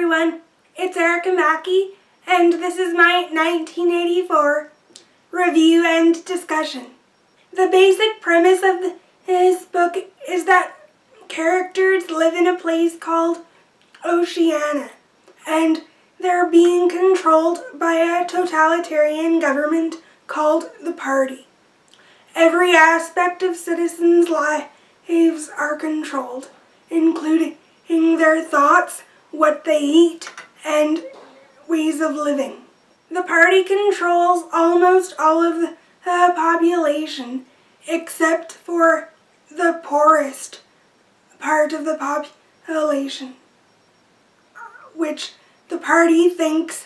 everyone, it's Erica Mackey, and this is my 1984 review and discussion. The basic premise of this book is that characters live in a place called Oceania, and they're being controlled by a totalitarian government called the Party. Every aspect of citizens' lives are controlled, including their thoughts, what they eat, and ways of living. The Party controls almost all of the population, except for the poorest part of the population, which the Party thinks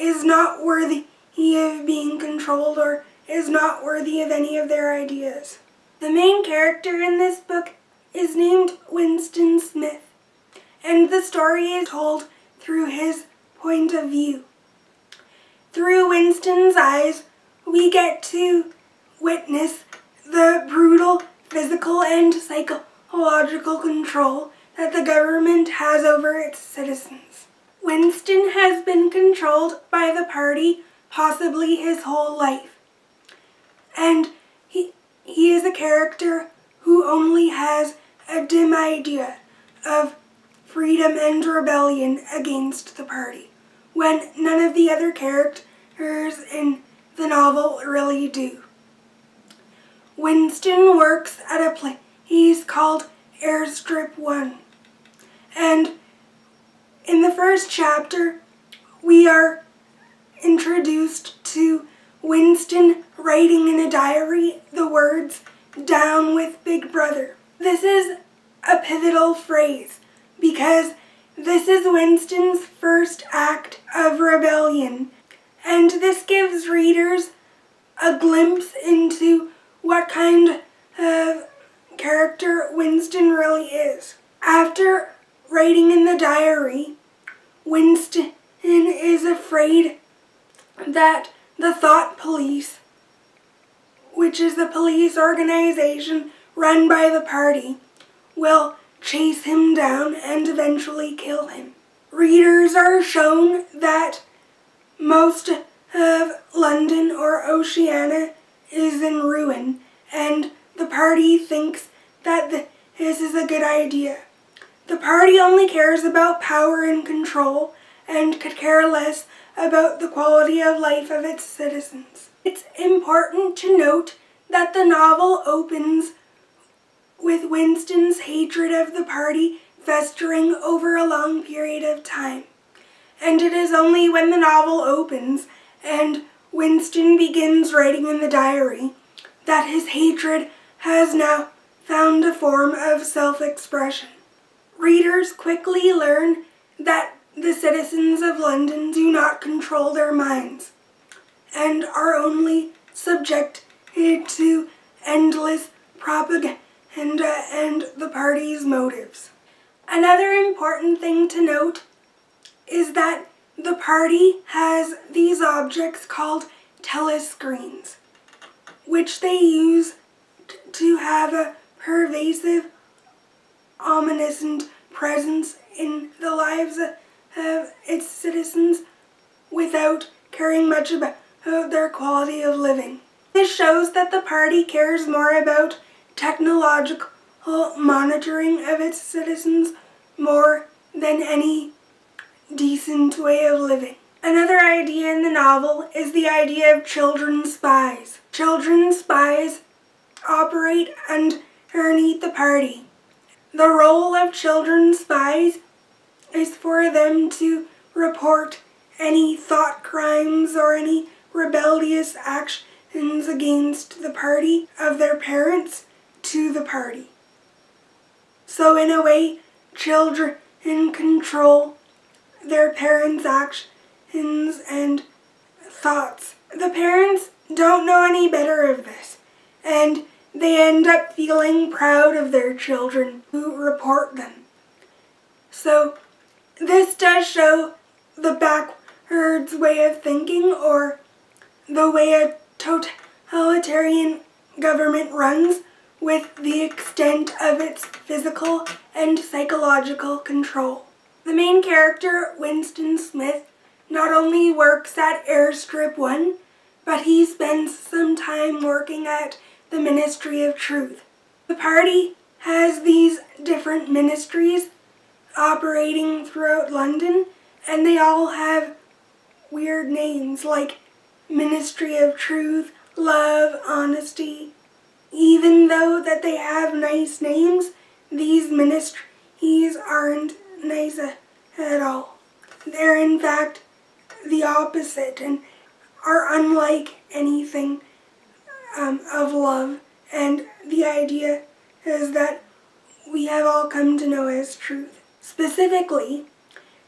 is not worthy of being controlled or is not worthy of any of their ideas. The main character in this book is named Winston Smith, and the story is told through his point of view. Through Winston's eyes, we get to witness the brutal physical and psychological control that the government has over its citizens. Winston has been controlled by the Party possibly his whole life, and he is a character who only has a dim idea of freedom and rebellion against the Party, when none of the other characters in the novel really do. Winston works at a place called Airstrip 1, and in the first chapter we are introduced to Winston writing in a diary the words, "Down with Big Brother." This is a pivotal phrase because this is Winston's first act of rebellion, and this gives readers a glimpse into what kind of character Winston really is. After writing in the diary, Winston is afraid that the Thought Police, which is a police organization run by the Party, will chase him down and eventually kill him. Readers are shown that most of London or Oceania is in ruin, and the Party thinks that this is a good idea. The Party only cares about power and control and could care less about the quality of life of its citizens. It's important to note that the novel opens with Winston's hatred of the Party festering over a long period of time. And it is only when the novel opens and Winston begins writing in the diary that his hatred has now found a form of self-expression. Readers quickly learn that the citizens of London do not control their minds and are only subjected to endless propaganda and the Party's motives. Another important thing to note is that the Party has these objects called telescreens, which they use to have a pervasive, omniscient presence in the lives of its citizens without caring much about their quality of living. This shows that the Party cares more about technological monitoring of its citizens more than any decent way of living. Another idea in the novel is the idea of children spies. Children spies operate underneath the Party. The role of children spies is for them to report any thought crimes or any rebellious actions against the Party of their parents to the Party. So in a way, children control their parents' actions and thoughts. The parents don't know any better of this, and they end up feeling proud of their children who report them. So this does show the backwards way of thinking, or the way a totalitarian government runs, with the extent of its physical and psychological control. The main character, Winston Smith, not only works at Airstrip 1, but he spends some time working at the Ministry of Truth. The party has these different ministries operating throughout London, and they all have weird names like Ministry of Truth, Love, Honesty. Even though that they have nice names, these ministries aren't nice at all. They're in fact the opposite and are unlike anything of love, and the idea is that we have all come to know as truth. Specifically,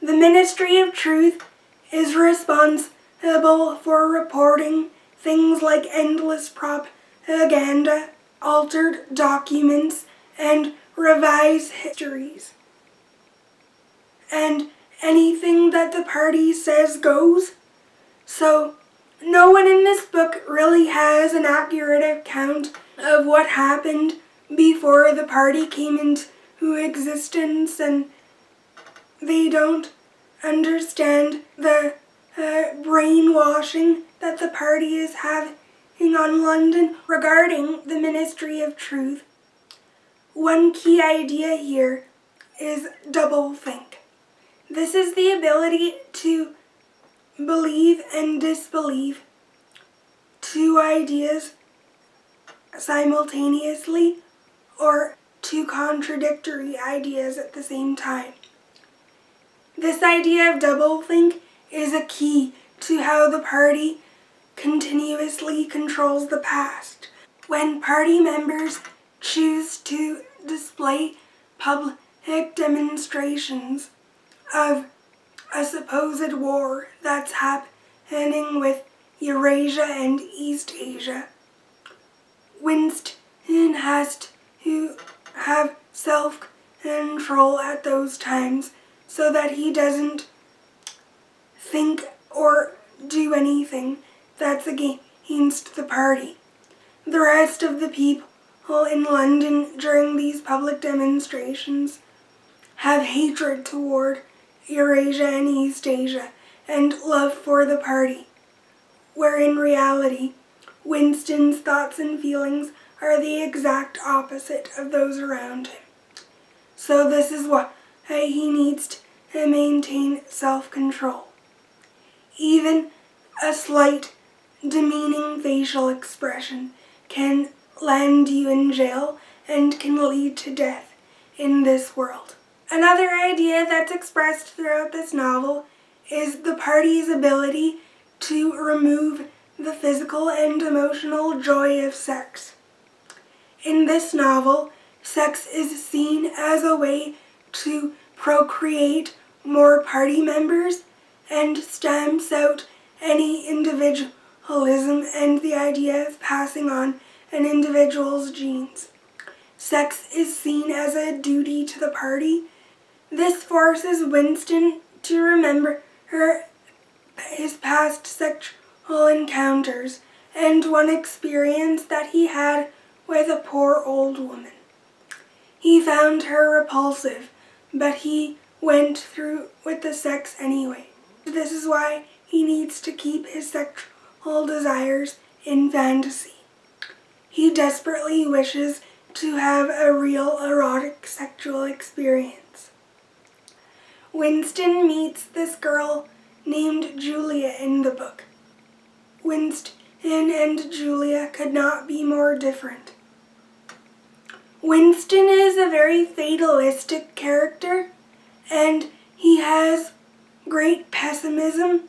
the Ministry of Truth is responsible for reporting things like endless propaganda, altered documents, and revised histories. And anything that the party says goes. So no one in this book really has an accurate account of what happened before the party came into existence, and they don't understand the brainwashing that the party is having on London regarding the Ministry of Truth. One key idea here is doublethink. This is the ability to believe and disbelieve two ideas simultaneously, or two contradictory ideas at the same time. This idea of doublethink is a key to how the party continuously controls the past. When party members choose to display public demonstrations of a supposed war that's happening with Eurasia and East Asia, Winston has to have self-control at those times so that he doesn't think or do anything that's against the party. The rest of the people in London during these public demonstrations have hatred toward Eurasia and East Asia and love for the party, where in reality, Winston's thoughts and feelings are the exact opposite of those around him. So this is why he needs to maintain self-control. Even a slight demeaning facial expression can land you in jail and can lead to death in this world. Another idea that's expressed throughout this novel is the party's ability to remove the physical and emotional joy of sex. In this novel, sex is seen as a way to procreate more party members and stamps out any individualism and the idea of passing on an individual's genes. Sex is seen as a duty to the party. This forces Winston to remember his past sexual encounters and one experience that he had with a poor old woman. He found her repulsive, but he went through with the sex anyway. This is why he needs to keep his sexual desires in fantasy. He desperately wishes to have a real erotic sexual experience. Winston meets this girl named Julia in the book. Winston and Julia could not be more different. Winston is a very fatalistic character, and he has great pessimism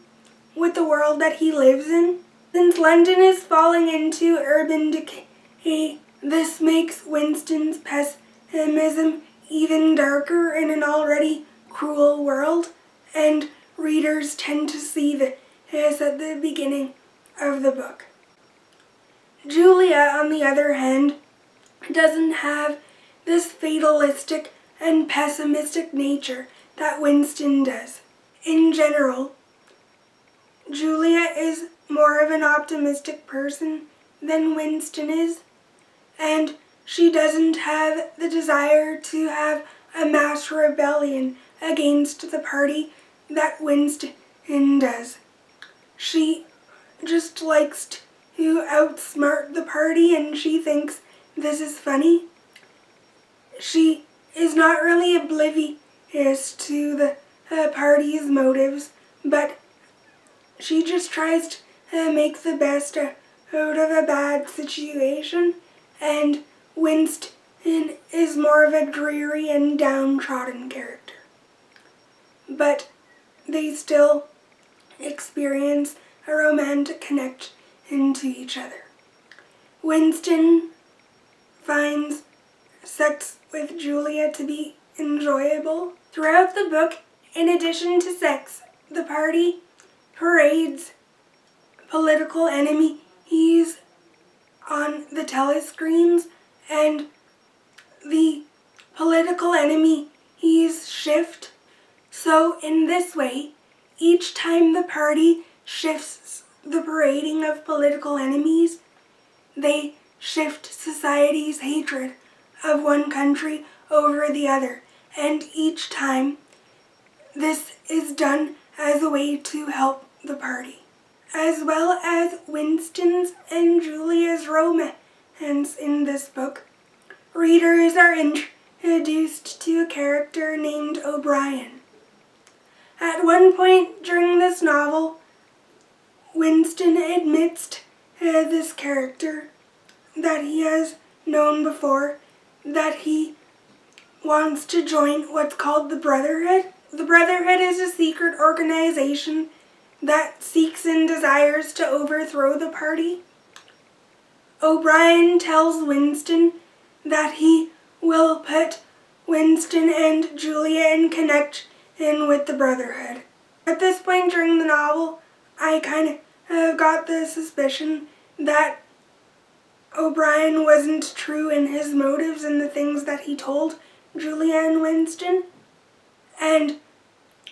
with the world that he lives in. Since London is falling into urban decay, this makes Winston's pessimism even darker in an already cruel world, and readers tend to see this at the beginning of the book. Julia, on the other hand, doesn't have this fatalistic and pessimistic nature that Winston does. In general, Julia is more of an optimistic person than Winston is, and she doesn't have the desire to have a mass rebellion against the party that Winston does. She just likes to outsmart the party, and she thinks this is funny. She is not really oblivious to the party's motives, but she just tries to make the best out of a bad situation, and Winston is more of a dreary and downtrodden character. But they still experience a romantic connection to each other. Winston finds sex with Julia to be enjoyable. Throughout the book, in addition to sex, the party parades political enemies on the telescreens, and the political enemies shift. So in this way, each time the party shifts the parading of political enemies, they shift society's hatred of one country over the other, and each time this is done as a way to help the party. As well as Winston's and Julia's romance in this book, readers are introduced to a character named O'Brien. At one point during this novel, Winston admits to this character that he has known before that he wants to join what's called the Brotherhood. The Brotherhood is a secret organization that seeks and desires to overthrow the party. O'Brien tells Winston that he will put Winston and Julia in connection with the Brotherhood. At this point during the novel, I kind of got the suspicion that O'Brien wasn't true in his motives and the things that he told Julia and Winston. And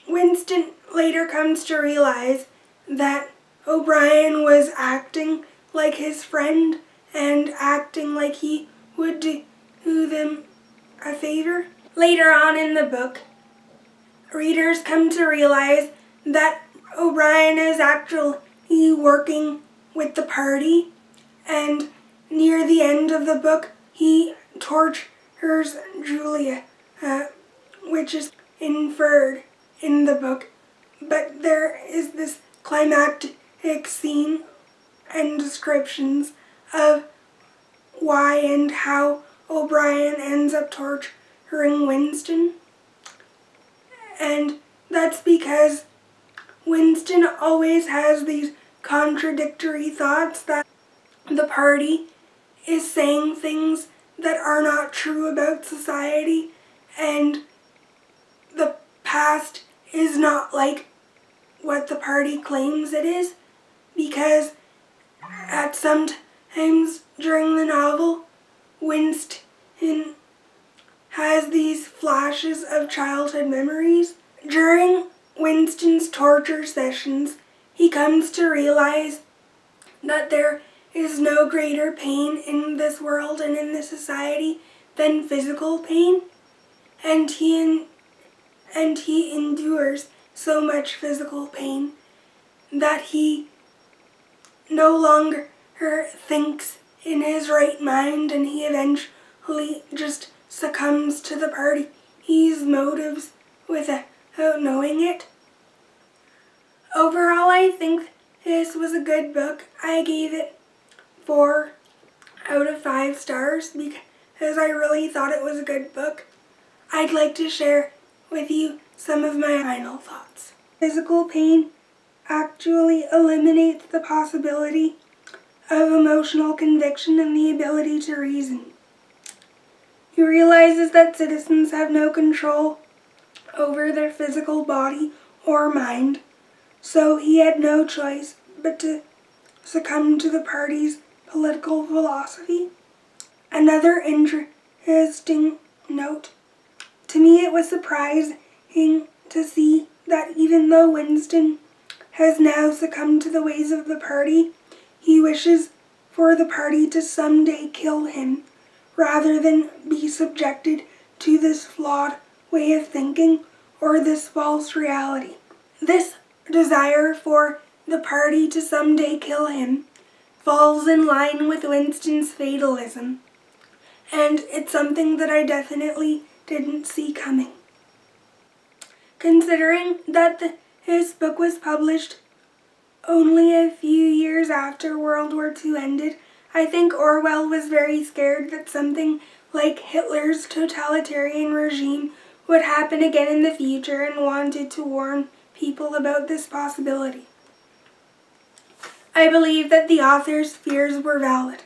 Winston later comes to realize that O'Brien was acting like his friend and acting like he would do them a favor. Later on in the book, readers come to realize that O'Brien is actually working with the party, and near the end of the book, he tortures Julia, which is inferred in the book. But there is this climactic scene and descriptions of why and how O'Brien ends up torturing Winston. And that's because Winston always has these contradictory thoughts that the party is saying things that are not true about society, and the past is not like what the party claims it is, because at some times during the novel, Winston has these flashes of childhood memories. During Winston's torture sessions, he comes to realize that there is no greater pain in this world and in this society than physical pain, and he endures so much physical pain that he no longer thinks in his right mind, and he eventually just succumbs to the party's motives without knowing it. Overall, I think this was a good book. I gave it 4 out of 5 stars because I really thought it was a good book. I'd like to share with you some of my final thoughts. Physical pain actually eliminates the possibility of emotional conviction and the ability to reason. He realizes that citizens have no control over their physical body or mind, so he had no choice but to succumb to the party's political philosophy. Another interesting note. To me, it was surprising to see that even though Winston has now succumbed to the ways of the party, he wishes for the party to someday kill him, rather than be subjected to this flawed way of thinking or this false reality. This desire for the party to someday kill him falls in line with Winston's fatalism, and it's something that I definitely didn't see coming. Considering that his book was published only a few years after World War II ended, I think Orwell was very scared that something like Hitler's totalitarian regime would happen again in the future and wanted to warn people about this possibility. I believe that the author's fears were valid.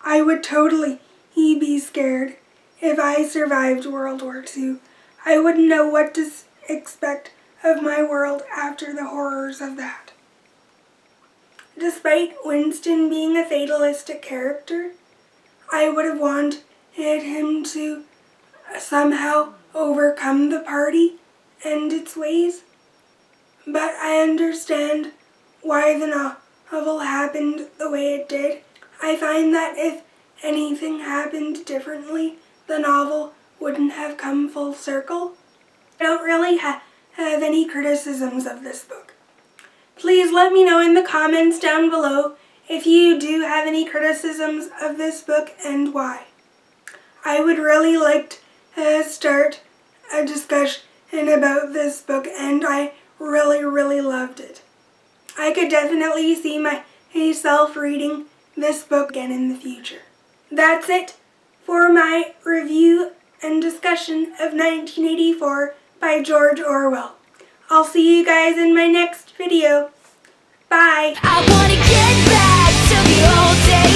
I would totally be scared if I survived World War II. I wouldn't know what to expect of my world after the horrors of that. Despite Winston being a fatalistic character, I would have wanted him to somehow overcome the party and its ways. But I understand why the novel happened the way it did. I find that if anything happened differently, the novel wouldn't have come full circle. I don't really have any criticisms of this book. Please let me know in the comments down below if you do have any criticisms of this book and why. I would really like to start a discussion about this book, and I really loved it. I could definitely see myself reading this book again in the future. That's it for my review and discussion of 1984 by George Orwell. I'll see you guys in my next video. Bye! I wanna get back to the old days.